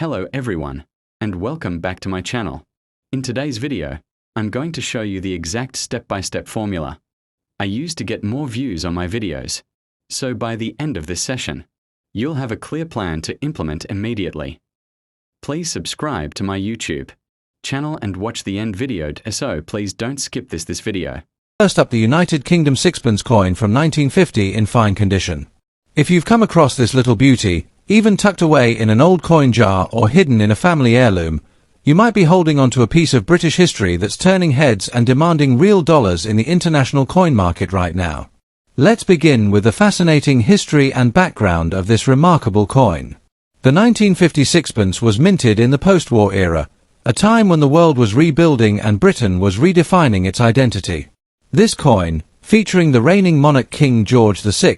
Hello everyone, and welcome back to my channel. In today's video, I'm going to show you the exact step-by-step formula I use to get more views on my videos. So by the end of this session, you'll have a clear plan to implement immediately. Please subscribe to my YouTube channel and watch the end video, so please don't skip this video. First up, the United Kingdom sixpence coin from 1950 in fine condition. If you've come across this little beauty, even tucked away in an old coin jar or hidden in a family heirloom, you might be holding onto a piece of British history that's turning heads and demanding real dollars in the international coin market right now. Let's begin with the fascinating history and background of this remarkable coin. The 1950 sixpence was minted in the post-war era, a time when the world was rebuilding and Britain was redefining its identity. This coin, featuring the reigning monarch King George VI,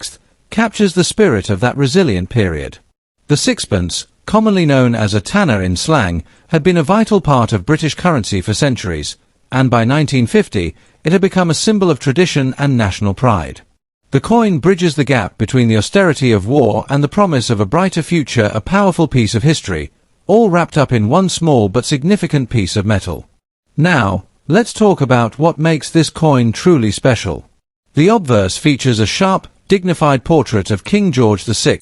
captures the spirit of that resilient period. The sixpence, commonly known as a tanner in slang, had been a vital part of British currency for centuries, and by 1950 it had become a symbol of tradition and national pride. The coin bridges the gap between the austerity of war and the promise of a brighter future, a powerful piece of history, all wrapped up in one small but significant piece of metal. Now, let's talk about what makes this coin truly special. The obverse features a sharp, dignified portrait of King George VI,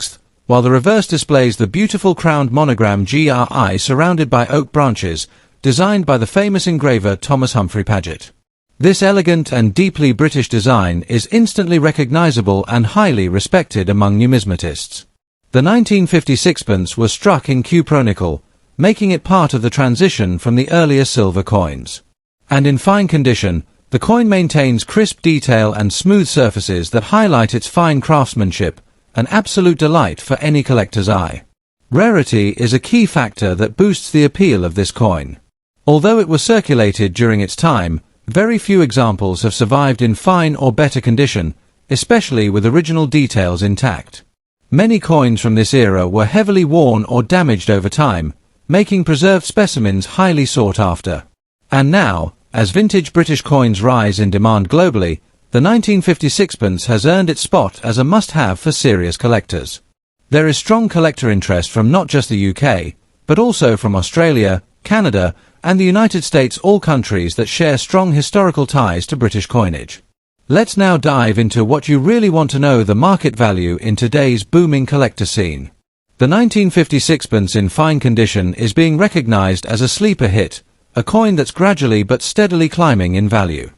while the reverse displays the beautiful crowned monogram GRI surrounded by oak branches, designed by the famous engraver Thomas Humphrey Paget. This elegant and deeply British design is instantly recognizable and highly respected among numismatists. The 1950 sixpence was struck in cupronickel, making it part of the transition from the earlier silver coins. And in fine condition, the coin maintains crisp detail and smooth surfaces that highlight its fine craftsmanship, an absolute delight for any collector's eye. Rarity is a key factor that boosts the appeal of this coin. Although it was circulated during its time, very few examples have survived in fine or better condition, especially with original details intact. Many coins from this era were heavily worn or damaged over time, making preserved specimens highly sought after. And now, as vintage British coins rise in demand globally, the 1950 sixpence has earned its spot as a must-have for serious collectors. There is strong collector interest from not just the UK, but also from Australia, Canada, and the United States, all countries that share strong historical ties to British coinage. Let's now dive into what you really want to know: the market value in today's booming collector scene. The 1950 sixpence in fine condition is being recognized as a sleeper hit, a coin that's gradually but steadily climbing in value.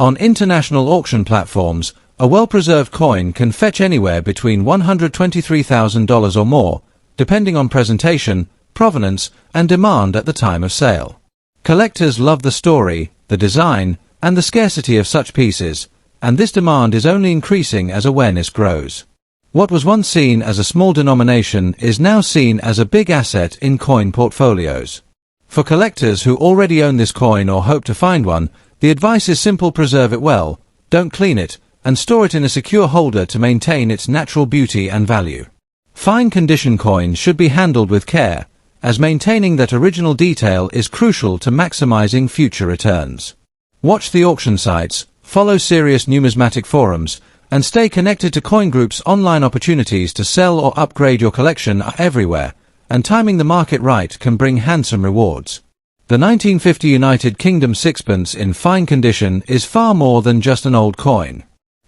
On international auction platforms, a well-preserved coin can fetch anywhere between $123,000 or more, depending on presentation, provenance, and demand at the time of sale. Collectors love the story, the design, and the scarcity of such pieces, and this demand is only increasing as awareness grows. What was once seen as a small denomination is now seen as a big asset in coin portfolios. For collectors who already own this coin or hope to find one, the advice is simple: preserve it well, don't clean it, and store it in a secure holder to maintain its natural beauty and value. Fine condition coins should be handled with care, as maintaining that original detail is crucial to maximizing future returns. Watch the auction sites, follow serious numismatic forums, and stay connected to coin groups. Online opportunities to sell or upgrade your collection are everywhere, and timing the market right can bring handsome rewards. The 1950 United Kingdom sixpence in fine condition is far more than just an old coin.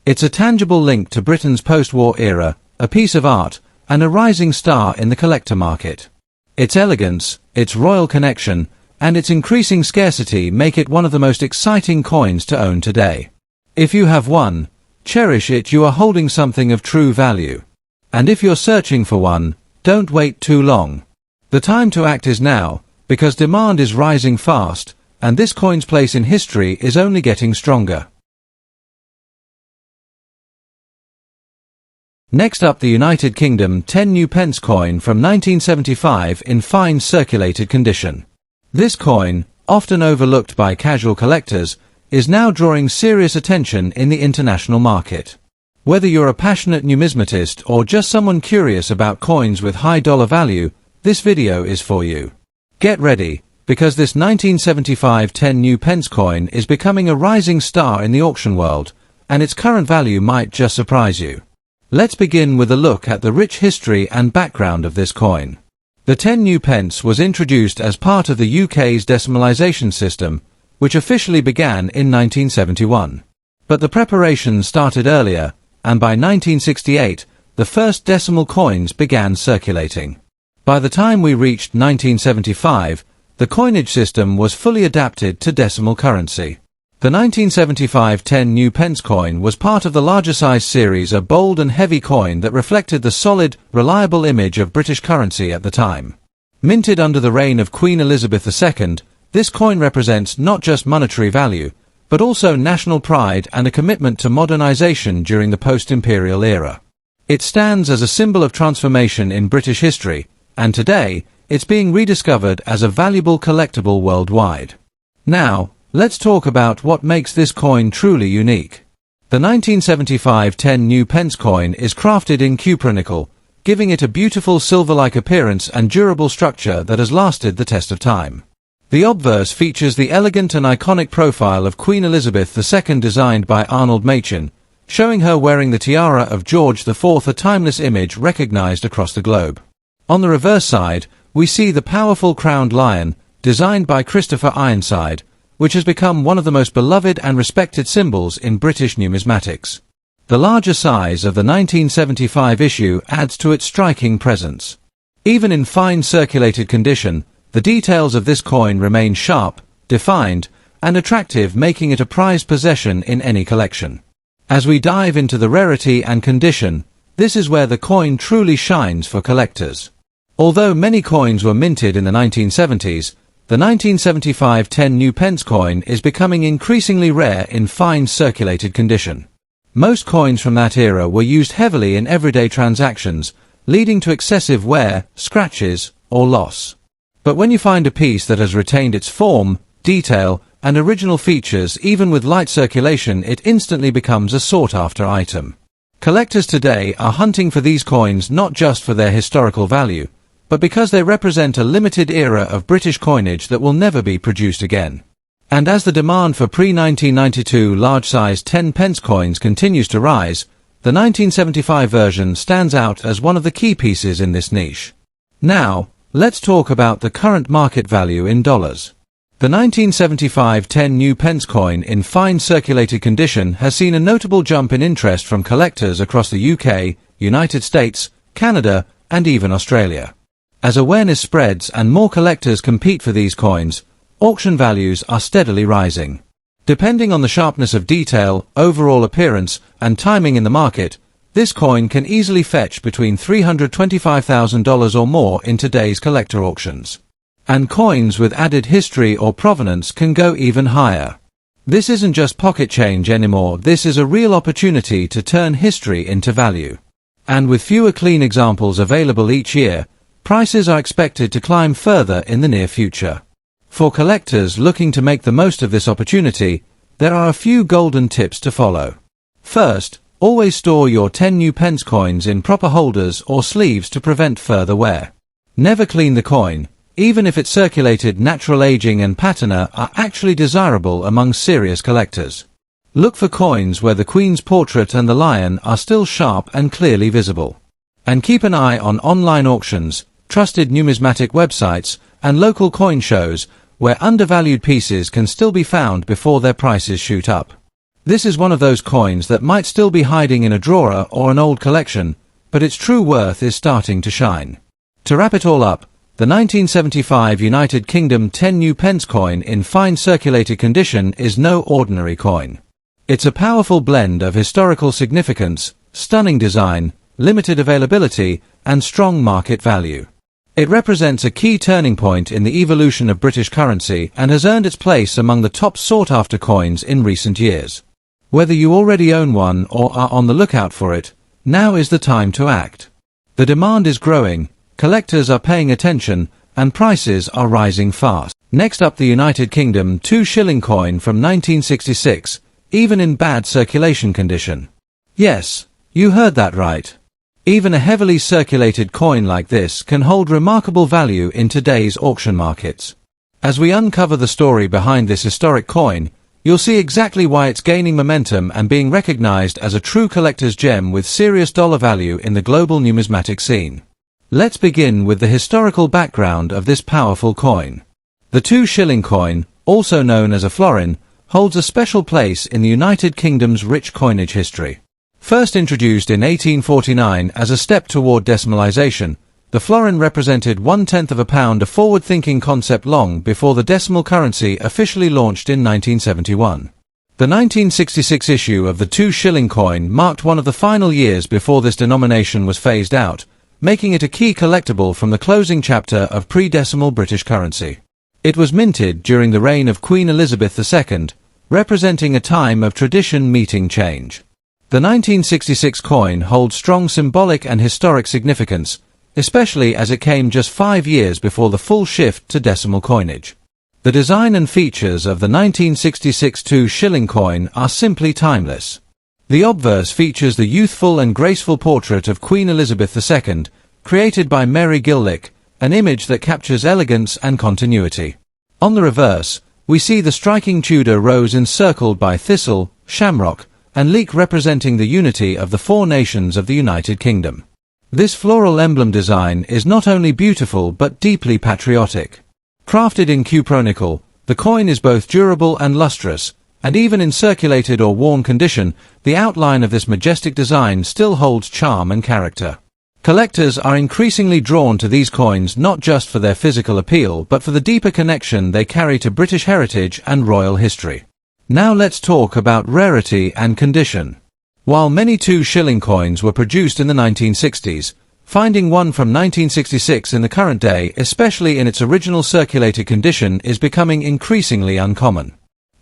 It's a tangible link to Britain's post-war era, a piece of art, and a rising star in the collector market. Its elegance, its royal connection, and its increasing scarcity make it one of the most exciting coins to own today. If you have one, cherish it. You are holding something of true value. And if you're searching for one, don't wait too long. The time to act is now, because demand is rising fast, and this coin's place in history is only getting stronger. Next up, the United Kingdom 10 new pence coin from 1975 in fine circulated condition. This coin, often overlooked by casual collectors, is now drawing serious attention in the international market. Whether you're a passionate numismatist or just someone curious about coins with high dollar value, this video is for you. Get ready, because this 1975 10 new pence coin is becoming a rising star in the auction world, and its current value might just surprise you. Let's begin with a look at the rich history and background of this coin. The 10 new pence was introduced as part of the UK's decimalisation system, which officially began in 1971. But the preparations started earlier, and by 1968, the first decimal coins began circulating. By the time we reached 1975, the coinage system was fully adapted to decimal currency. The 1975 10 new pence coin was part of the larger size series, a bold and heavy coin that reflected the solid, reliable image of British currency at the time. Minted under the reign of Queen Elizabeth II, this coin represents not just monetary value, but also national pride and a commitment to modernization during the post-imperial era. It stands as a symbol of transformation in British history, and today, it's being rediscovered as a valuable collectible worldwide. Now, let's talk about what makes this coin truly unique. The 1975 10 new pence coin is crafted in cupronickel, giving it a beautiful silver-like appearance and durable structure that has lasted the test of time. The obverse features the elegant and iconic profile of Queen Elizabeth II, designed by Arnold Machin, showing her wearing the tiara of George IV, a timeless image recognized across the globe. On the reverse side, we see the powerful crowned lion, designed by Christopher Ironside, which has become one of the most beloved and respected symbols in British numismatics. The larger size of the 1975 issue adds to its striking presence. Even in fine circulated condition, the details of this coin remain sharp, defined, and attractive, making it a prized possession in any collection. As we dive into the rarity and condition, this is where the coin truly shines for collectors. Although many coins were minted in the 1970s, the 1975 10 new pence coin is becoming increasingly rare in fine circulated condition. Most coins from that era were used heavily in everyday transactions, leading to excessive wear, scratches, or loss. But when you find a piece that has retained its form, detail, and original features, even with light circulation, it instantly becomes a sought-after item. Collectors today are hunting for these coins not just for their historical value, but because they represent a limited era of British coinage that will never be produced again. And as the demand for pre-1992 large-sized 10 pence coins continues to rise, the 1975 version stands out as one of the key pieces in this niche. Now, let's talk about the current market value in dollars. The 1975 10 new pence coin in fine circulated condition has seen a notable jump in interest from collectors across the UK, United States, Canada, and even Australia. As awareness spreads and more collectors compete for these coins, auction values are steadily rising. Depending on the sharpness of detail, overall appearance, and timing in the market, this coin can easily fetch between $325,000 or more in today's collector auctions. And coins with added history or provenance can go even higher. This isn't just pocket change anymore, this is a real opportunity to turn history into value. And with fewer clean examples available each year, prices are expected to climb further in the near future. For collectors looking to make the most of this opportunity, there are a few golden tips to follow. First, always store your 10 new pence coins in proper holders or sleeves to prevent further wear. Never clean the coin, even if its circulated natural aging and patina are actually desirable among serious collectors. Look for coins where the Queen's portrait and the lion are still sharp and clearly visible. And keep an eye on online auctions, trusted numismatic websites, and local coin shows where undervalued pieces can still be found before their prices shoot up. This is one of those coins that might still be hiding in a drawer or an old collection, but its true worth is starting to shine. To wrap it all up, the 1975 United Kingdom 10 new pence coin in fine circulated condition is no ordinary coin. It's a powerful blend of historical significance, stunning design, limited availability, and strong market value. It represents a key turning point in the evolution of British currency and has earned its place among the top sought-after coins in recent years. Whether you already own one or are on the lookout for it, now is the time to act. The demand is growing, collectors are paying attention, and prices are rising fast. Next up, the United Kingdom 2 shilling coin from 1966, even in bad circulation condition. Yes, you heard that right. Even a heavily circulated coin like this can hold remarkable value in today's auction markets. As we uncover the story behind this historic coin, you'll see exactly why it's gaining momentum and being recognized as a true collector's gem with serious dollar value in the global numismatic scene. Let's begin with the historical background of this powerful coin. The 2 shilling coin, also known as a florin, holds a special place in the United Kingdom's rich coinage history. First introduced in 1849 as a step toward decimalisation, the florin represented 1/10 of a pound, a forward-thinking concept long before the decimal currency officially launched in 1971. The 1966 issue of the 2 shilling coin marked one of the final years before this denomination was phased out, making it a key collectible from the closing chapter of pre-decimal British currency. It was minted during the reign of Queen Elizabeth II, representing a time of tradition meeting change. The 1966 coin holds strong symbolic and historic significance, especially as it came just 5 years before the full shift to decimal coinage. The design and features of the 1966 2 shilling coin are simply timeless. The obverse features the youthful and graceful portrait of Queen Elizabeth II, created by Mary Gillick, an image that captures elegance and continuity. On the reverse, we see the striking Tudor rose encircled by thistle, shamrock, and leek, representing the unity of the 4 nations of the United Kingdom. This floral emblem design is not only beautiful but deeply patriotic. Crafted in cupronickel, the coin is both durable and lustrous, and even in circulated or worn condition, the outline of this majestic design still holds charm and character. Collectors are increasingly drawn to these coins not just for their physical appeal but for the deeper connection they carry to British heritage and royal history. Now let's talk about rarity and condition. While many 2 shilling coins were produced in the 1960s, finding one from 1966 in the current day, especially in its original circulated condition, is becoming increasingly uncommon.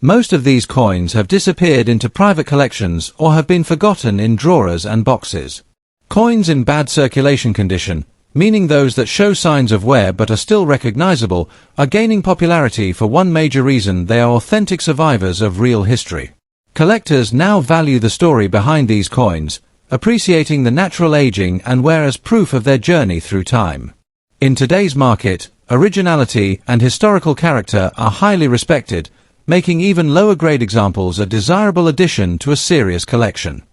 Most of these coins have disappeared into private collections or have been forgotten in drawers and boxes. Coins in bad circulation condition, meaning those that show signs of wear but are still recognizable, are gaining popularity for one major reason: they are authentic survivors of real history. Collectors now value the story behind these coins, appreciating the natural aging and wear as proof of their journey through time. In today's market, originality and historical character are highly respected, making even lower-grade examples a desirable addition to a serious collection.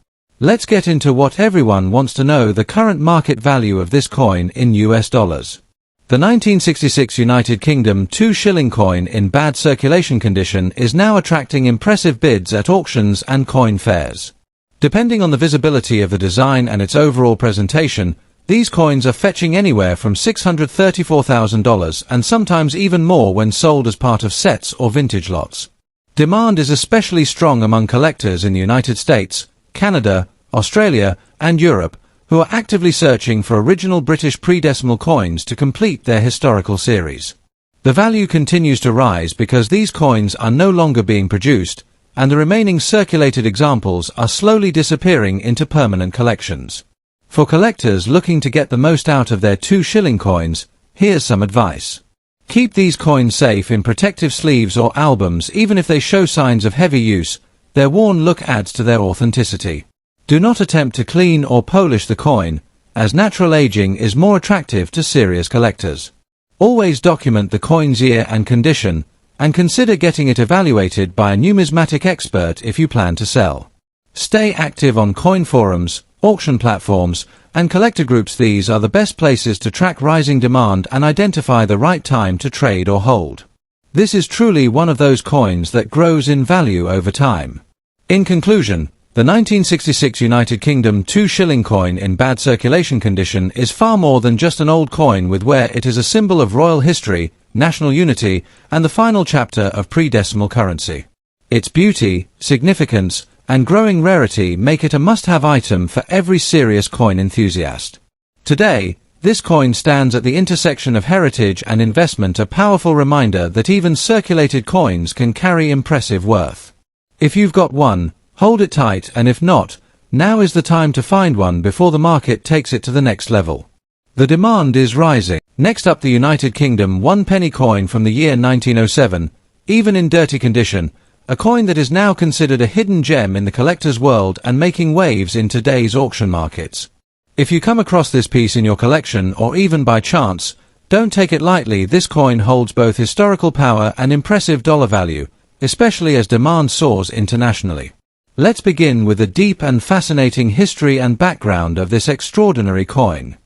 Let's get into what everyone wants to know: the current market value of this coin in US dollars. The 1966 United Kingdom 2 shilling coin in bad circulation condition is now attracting impressive bids at auctions and coin fairs. Depending on the visibility of the design and its overall presentation, these coins are fetching anywhere from $634,000 and sometimes even more when sold as part of sets or vintage lots. Demand is especially strong among collectors in the United States, Canada, Australia, and Europe, who are actively searching for original British pre-decimal coins to complete their historical series. The value continues to rise because these coins are no longer being produced, and the remaining circulated examples are slowly disappearing into permanent collections. For collectors looking to get the most out of their 2 shilling coins, here's some advice. Keep these coins safe in protective sleeves or albums. Even if they show signs of heavy use, their worn look adds to their authenticity. Do not attempt to clean or polish the coin, as natural aging is more attractive to serious collectors. Always document the coin's year and condition, and consider getting it evaluated by a numismatic expert if you plan to sell. Stay active on coin forums, auction platforms, and collector groups. These are the best places to track rising demand and identify the right time to trade or hold. This is truly one of those coins that grows in value over time. In conclusion, the 1966 United Kingdom 2 shilling coin in bad circulation condition is far more than just an old coin with wear. It is a symbol of royal history, national unity, and the final chapter of pre-decimal currency. Its beauty, significance, and growing rarity make it a must-have item for every serious coin enthusiast. Today, this coin stands at the intersection of heritage and investment, a powerful reminder that even circulated coins can carry impressive worth. If you've got one, hold it tight, and if not, now is the time to find one before the market takes it to the next level. The demand is rising. Next up, the United Kingdom 1 penny coin from the year 1907, even in dirty condition, a coin that is now considered a hidden gem in the collector's world and making waves in today's auction markets. If you come across this piece in your collection or even by chance, don't take it lightly. This coin holds both historical power and impressive dollar value, especially as demand soars internationally. Let's begin with the deep and fascinating history and background of this extraordinary coin.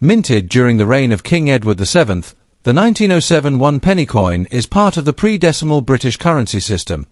Minted during the reign of King Edward VII, the 1907 one-penny coin is part of the pre-decimal British currency system,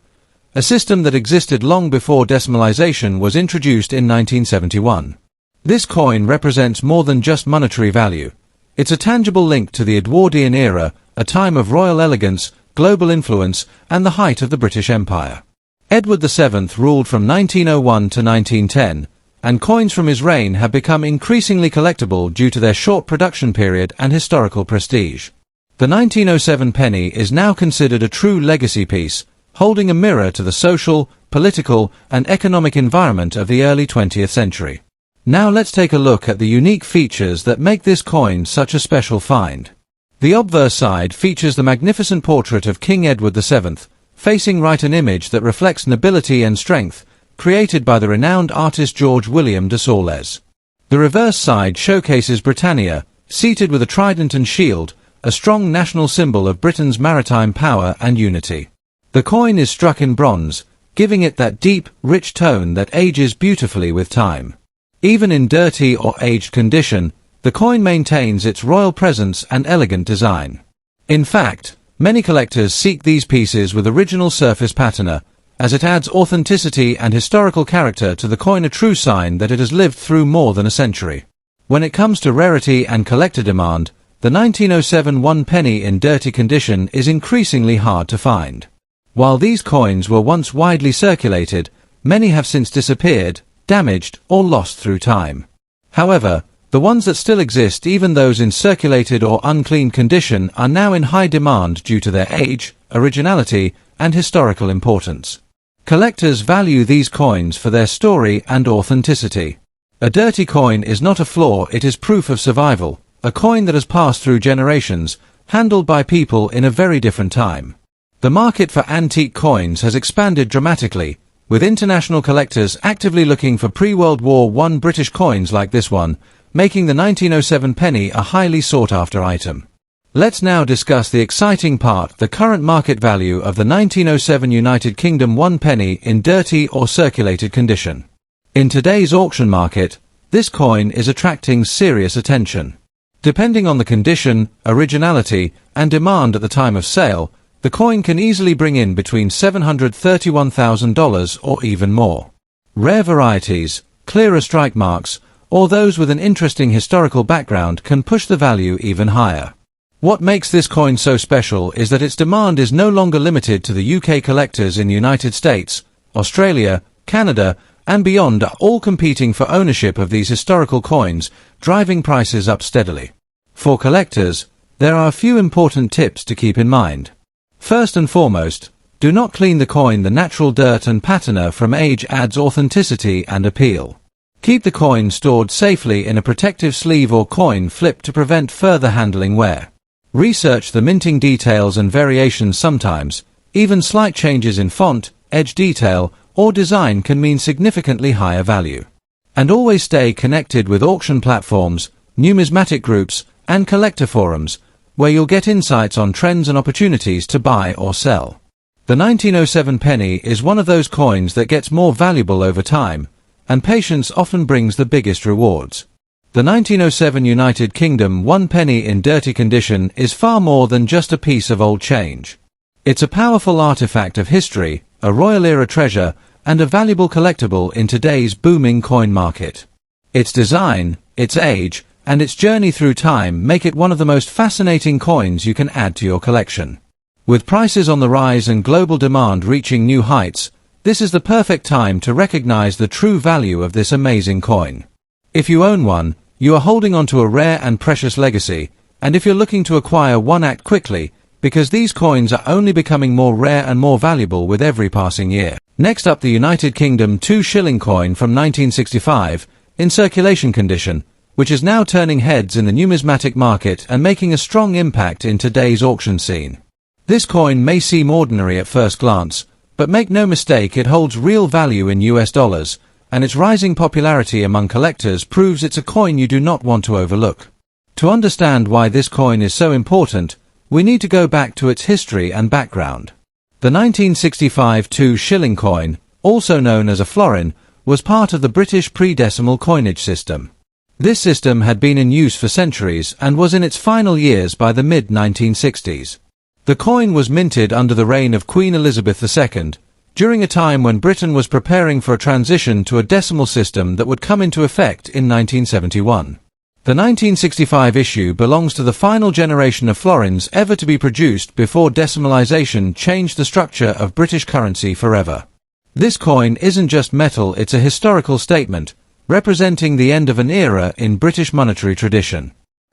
a system that existed long before decimalisation was introduced in 1971. This coin represents more than just monetary value. It's a tangible link to the Edwardian era, a time of royal elegance, global influence, and the height of the British Empire. Edward VII ruled from 1901 to 1910, and coins from his reign have become increasingly collectible due to their short production period and historical prestige. The 1907 penny is now considered a true legacy piece, holding a mirror to the social, political, and economic environment of the early 20th century. Now let's take a look at the unique features that make this coin such a special find. The obverse side features the magnificent portrait of King Edward VII, facing right, an image that reflects nobility and strength, created by the renowned artist George William de Saules. The reverse side showcases Britannia, seated with a trident and shield, a strong national symbol of Britain's maritime power and unity. The coin is struck in bronze, giving it that deep, rich tone that ages beautifully with time. Even in dirty or aged condition, the coin maintains its royal presence and elegant design. In fact, many collectors seek these pieces with original surface patina, as it adds authenticity and historical character to the coin, a true sign that it has lived through more than a century. When it comes to rarity and collector demand, the 1907 one penny in dirty condition is increasingly hard to find. While these coins were once widely circulated, many have since disappeared, damaged, or lost through time. However, the ones that still exist, even those in circulated or unclean condition, are now in high demand due to their age, originality, and historical importance. Collectors value these coins for their story and authenticity. A dirty coin is not a flaw, it is proof of survival, a coin that has passed through generations, handled by people in a very different time. The market for antique coins has expanded dramatically, with international collectors actively looking for pre-World War I British coins like this one, making the 1907 penny a highly sought-after item. Let's now discuss the exciting part, the current market value of the 1907 United Kingdom one penny in dirty or circulated condition. In today's auction market, this coin is attracting serious attention. Depending on the condition, originality, and demand at the time of sale, the coin can easily bring in between $731,000 or even more. Rare varieties, clearer strike marks, or those with an interesting historical background can push the value even higher. What makes this coin so special is that its demand is no longer limited to the UK. Collectors in the United States, Australia, Canada, and beyond are all competing for ownership of these historical coins, driving prices up steadily. For collectors, there are a few important tips to keep in mind. First and foremost, do not clean the coin. The natural dirt and patina from age adds authenticity and appeal. Keep the coin stored safely in a protective sleeve or coin flip to prevent further handling wear. Research the minting details and variations. Sometimes, even slight changes in font, edge detail, or design can mean significantly higher value. And always stay connected with auction platforms, numismatic groups, and collector forums, where you'll get insights on trends and opportunities to buy or sell. The 1907 penny is one of those coins that gets more valuable over time, and patience often brings the biggest rewards. The 1907 United Kingdom one penny in dirty condition is far more than just a piece of old change. It's a powerful artifact of history, a royal era treasure, and a valuable collectible in today's booming coin market. Its design, its age, and its journey through time make it one of the most fascinating coins you can add to your collection. With prices on the rise and global demand reaching new heights, this is the perfect time to recognize the true value of this amazing coin. If you own one, you are holding on to a rare and precious legacy, and if you're looking to acquire one, act quickly, because these coins are only becoming more rare and more valuable with every passing year. Next up, the United Kingdom 2 shilling coin from 1965, in circulation condition, which is now turning heads in the numismatic market and making a strong impact in today's auction scene. This coin may seem ordinary at first glance, but make no mistake, it holds real value in US dollars, and its rising popularity among collectors proves it's a coin you do not want to overlook. To understand why this coin is so important, we need to go back to its history and background. The 1965 2 shilling coin, also known as a florin, was part of the British pre-decimal coinage system. This system had been in use for centuries and was in its final years by the mid-1960s. The coin was minted under the reign of Queen Elizabeth II, during a time when Britain was preparing for a transition to a decimal system that would come into effect in 1971. The 1965 issue belongs to the final generation of florins ever to be produced before decimalisation changed the structure of British currency forever. This coin isn't just metal, it's a historical statement, representing the end of an era in British monetary tradition.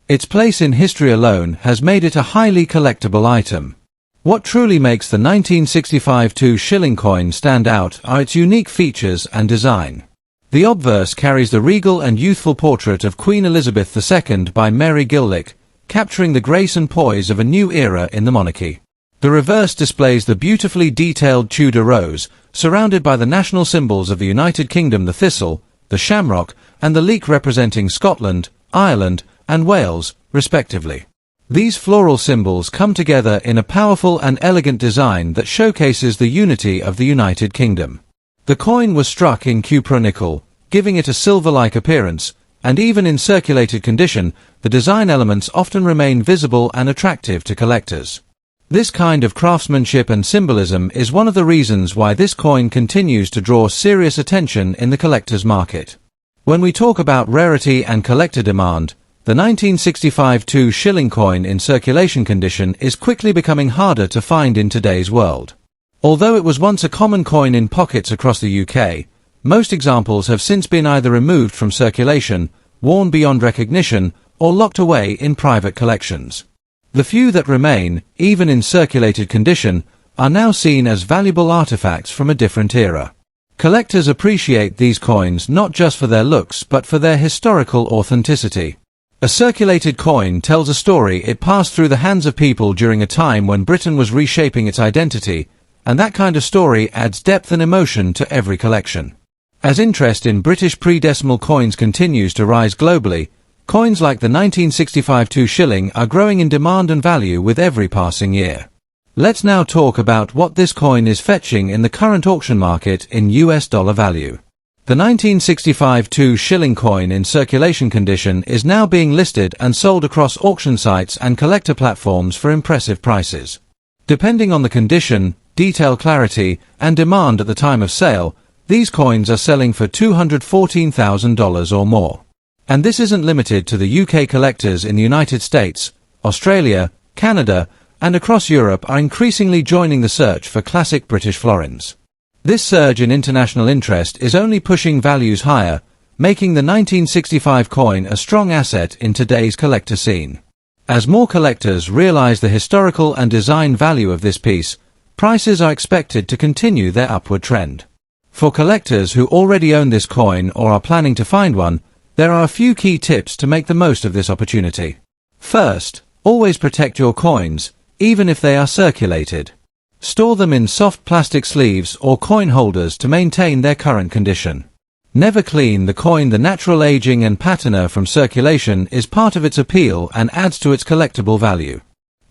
Its place in history alone has made it a highly collectible item. What truly makes the 1965 2-shilling coin stand out are its unique features and design. The obverse carries the regal and youthful portrait of Queen Elizabeth II by Mary Gillick, capturing the grace and poise of a new era in the monarchy. The reverse displays the beautifully detailed Tudor rose, surrounded by the national symbols of the United Kingdom, the thistle, the shamrock, and the leek representing Scotland, Ireland, and Wales, respectively. These floral symbols come together in a powerful and elegant design that showcases the unity of the United Kingdom. The coin was struck in cupronickel, giving it a silver-like appearance, and even in circulated condition, the design elements often remain visible and attractive to collectors. This kind of craftsmanship and symbolism is one of the reasons why this coin continues to draw serious attention in the collector's market. When we talk about rarity and collector demand, the 1965 2-shilling coin in circulation condition is quickly becoming harder to find in today's world. Although it was once a common coin in pockets across the UK, most examples have since been either removed from circulation, worn beyond recognition, or locked away in private collections. The few that remain, even in circulated condition, are now seen as valuable artifacts from a different era. Collectors appreciate these coins not just for their looks but for their historical authenticity. A circulated coin tells a story. It passed through the hands of people during a time when Britain was reshaping its identity, and that kind of story adds depth and emotion to every collection. As interest in British pre-decimal coins continues to rise globally, coins like the 1965 2-shilling are growing in demand and value with every passing year. Let's now talk about what this coin is fetching in the current auction market in US dollar value. The 1965 2-shilling coin in circulation condition is now being listed and sold across auction sites and collector platforms for impressive prices. Depending on the condition, detail clarity, and demand at the time of sale, these coins are selling for $214,000 or more. And this isn't limited to the UK. Collectors in the United States, Australia, Canada, and across Europe are increasingly joining the search for classic British florins. This surge in international interest is only pushing values higher, making the 1965 coin a strong asset in today's collector scene. As more collectors realize the historical and design value of this piece, prices are expected to continue their upward trend. For collectors who already own this coin or are planning to find one, there are a few key tips to make the most of this opportunity. First, always protect your coins, even if they are circulated. Store them in soft plastic sleeves or coin holders to maintain their current condition. Never clean the coin. The natural aging and patina from circulation is part of its appeal and adds to its collectible value.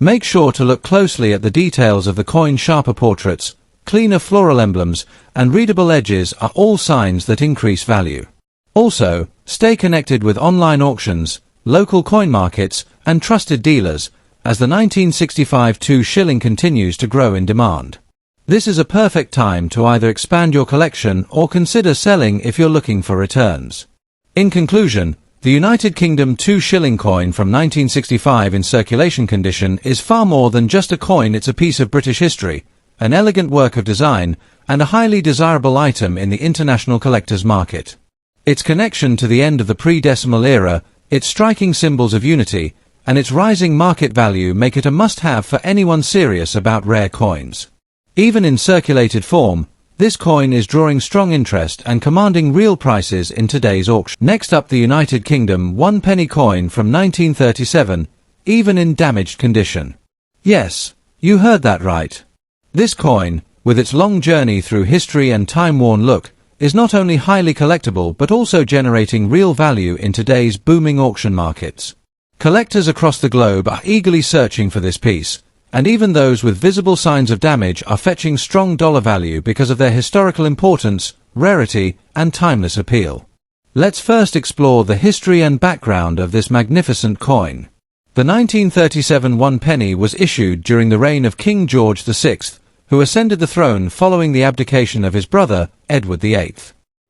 Make sure to look closely at the details of the coin. Sharper portraits, cleaner floral emblems, and readable edges are all signs that increase value. Also, stay connected with online auctions, local coin markets, and trusted dealers, as the 1965 2-shilling continues to grow in demand. This is a perfect time to either expand your collection or consider selling if you're looking for returns. In conclusion, the United Kingdom 2-shilling coin from 1965 in circulation condition is far more than just a coin. It's a piece of British history, an elegant work of design, and a highly desirable item in the international collector's market. Its connection to the end of the pre-decimal era, its striking symbols of unity, and its rising market value make it a must-have for anyone serious about rare coins. Even in circulated form, this coin is drawing strong interest and commanding real prices in today's auction. Next up, the United Kingdom 1-penny coin from 1937, even in damaged condition. Yes, you heard that right. This coin, with its long journey through history and time-worn look, is not only highly collectible but also generating real value in today's booming auction markets. Collectors across the globe are eagerly searching for this piece, and even those with visible signs of damage are fetching strong dollar value because of their historical importance, rarity, and timeless appeal. Let's first explore the history and background of this magnificent coin. The 1937 one penny was issued during the reign of King George VI, who ascended the throne following the abdication of his brother, Edward VIII.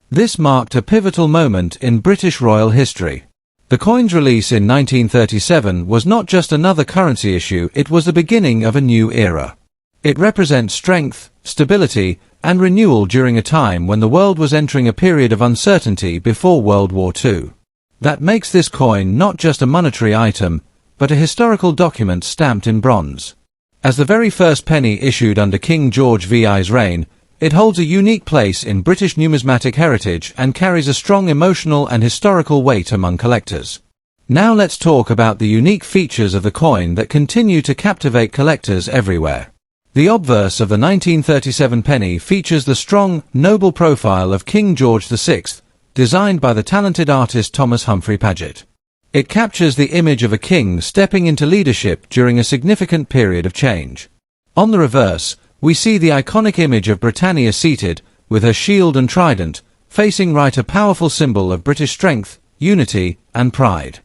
This marked a pivotal moment in British royal history. The coin's release in 1937 was not just another currency issue, it was the beginning of a new era. It represents strength, stability, and renewal during a time when the world was entering a period of uncertainty before World War II. That makes this coin not just a monetary item, but a historical document stamped in bronze. As the very first penny issued under King George VI's reign, it holds a unique place in British numismatic heritage and carries a strong emotional and historical weight among collectors. Now let's talk about the unique features of the coin that continue to captivate collectors everywhere. The obverse of the 1937 penny features the strong, noble profile of King George VI, designed by the talented artist Thomas Humphrey Paget. It captures the image of a king stepping into leadership during a significant period of change. On the reverse, we see the iconic image of Britannia seated, with her shield and trident, facing right, a powerful symbol of British strength, unity, and pride.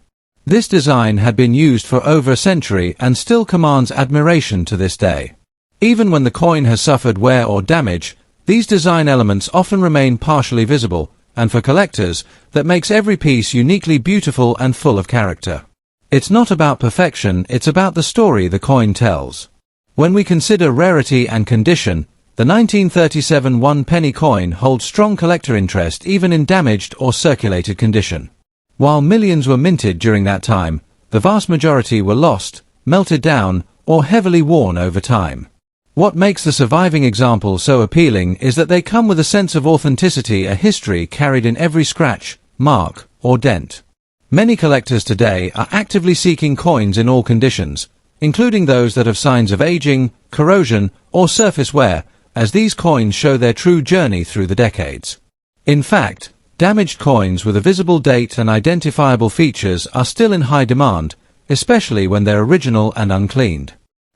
This design had been used for over a century and still commands admiration to this day. Even when the coin has suffered wear or damage, these design elements often remain partially visible, and for collectors, that makes every piece uniquely beautiful and full of character. It's not about perfection, it's about the story the coin tells. When we consider rarity and condition, the 1937 one penny coin holds strong collector interest even in damaged or circulated condition. While millions were minted during that time, the vast majority were lost, melted down, or heavily worn over time. What makes the surviving example so appealing is that they come with a sense of authenticity, a history carried in every scratch, mark, or dent. Many collectors today are actively seeking coins in all conditions, including those that have signs of aging, corrosion, or surface wear, as these coins show their true journey through the decades. In fact, damaged coins with a visible date and identifiable features are still in high demand, especially when they're original and uncleaned.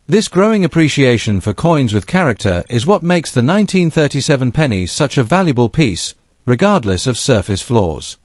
This growing appreciation for coins with character is what makes the 1937 penny such a valuable piece, regardless of surface flaws.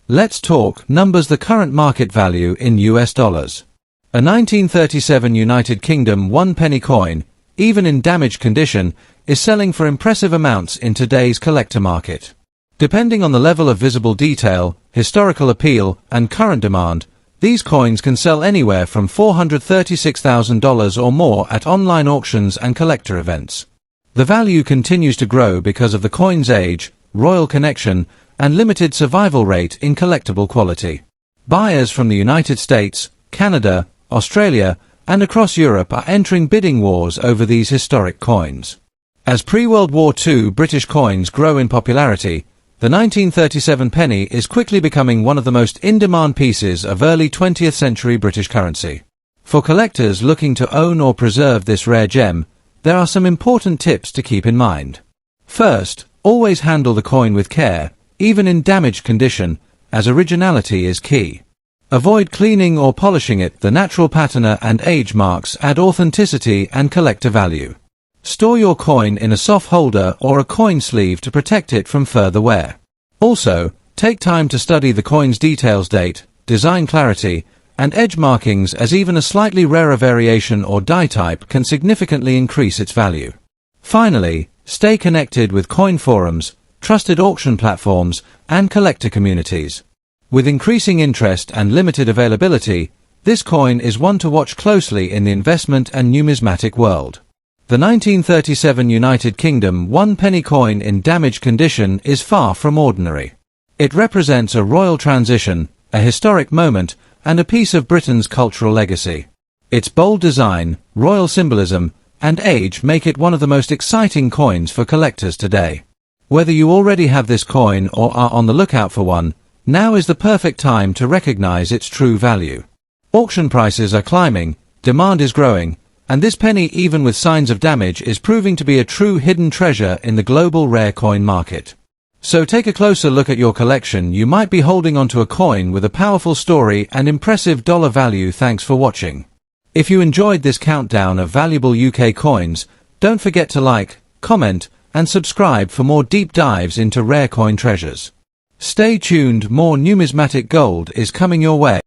Let's talk numbers. The current market value in US dollars. A 1937 United Kingdom one penny coin, even in damaged condition, is selling for impressive amounts in today's collector market. Depending on the level of visible detail, historical appeal, and current demand, these coins can sell anywhere from $436,000 or more at online auctions and collector events. The value continues to grow because of the coin's age, royal connection, and limited survival rate in collectible quality. Buyers from the United States, Canada, Australia, and across Europe are entering bidding wars over these historic coins. As pre-World War II British coins grow in popularity, the 1937 penny is quickly becoming one of the most in-demand pieces of early 20th century British currency. For collectors looking to own or preserve this rare gem, there are some important tips to keep in mind. First, always handle the coin with care, even in damaged condition, as originality is key. Avoid cleaning or polishing it. The natural patina and age marks add authenticity and collector value. Store your coin in a soft holder or a coin sleeve to protect it from further wear. Also, take time to study the coin's details, date, design clarity, and edge markings, as even a slightly rarer variation or die type can significantly increase its value. Finally, stay connected with coin forums, trusted auction platforms, and collector communities. With increasing interest and limited availability, this coin is one to watch closely in the investment and numismatic world. The 1937 United Kingdom one penny coin in damaged condition is far from ordinary. It represents a royal transition, a historic moment, and a piece of Britain's cultural legacy. Its bold design, royal symbolism, and age make it one of the most exciting coins for collectors today. Whether you already have this coin or are on the lookout for one, now is the perfect time to recognize its true value. Auction prices are climbing, demand is growing, and this penny, even with signs of damage, is proving to be a true hidden treasure in the global rare coin market. So take a closer look at your collection. You might be holding onto a coin with a powerful story and impressive dollar value. Thanks for watching. If you enjoyed this countdown of valuable UK coins, don't forget to like, comment, and subscribe for more deep dives into rare coin treasures. Stay tuned, more numismatic gold is coming your way.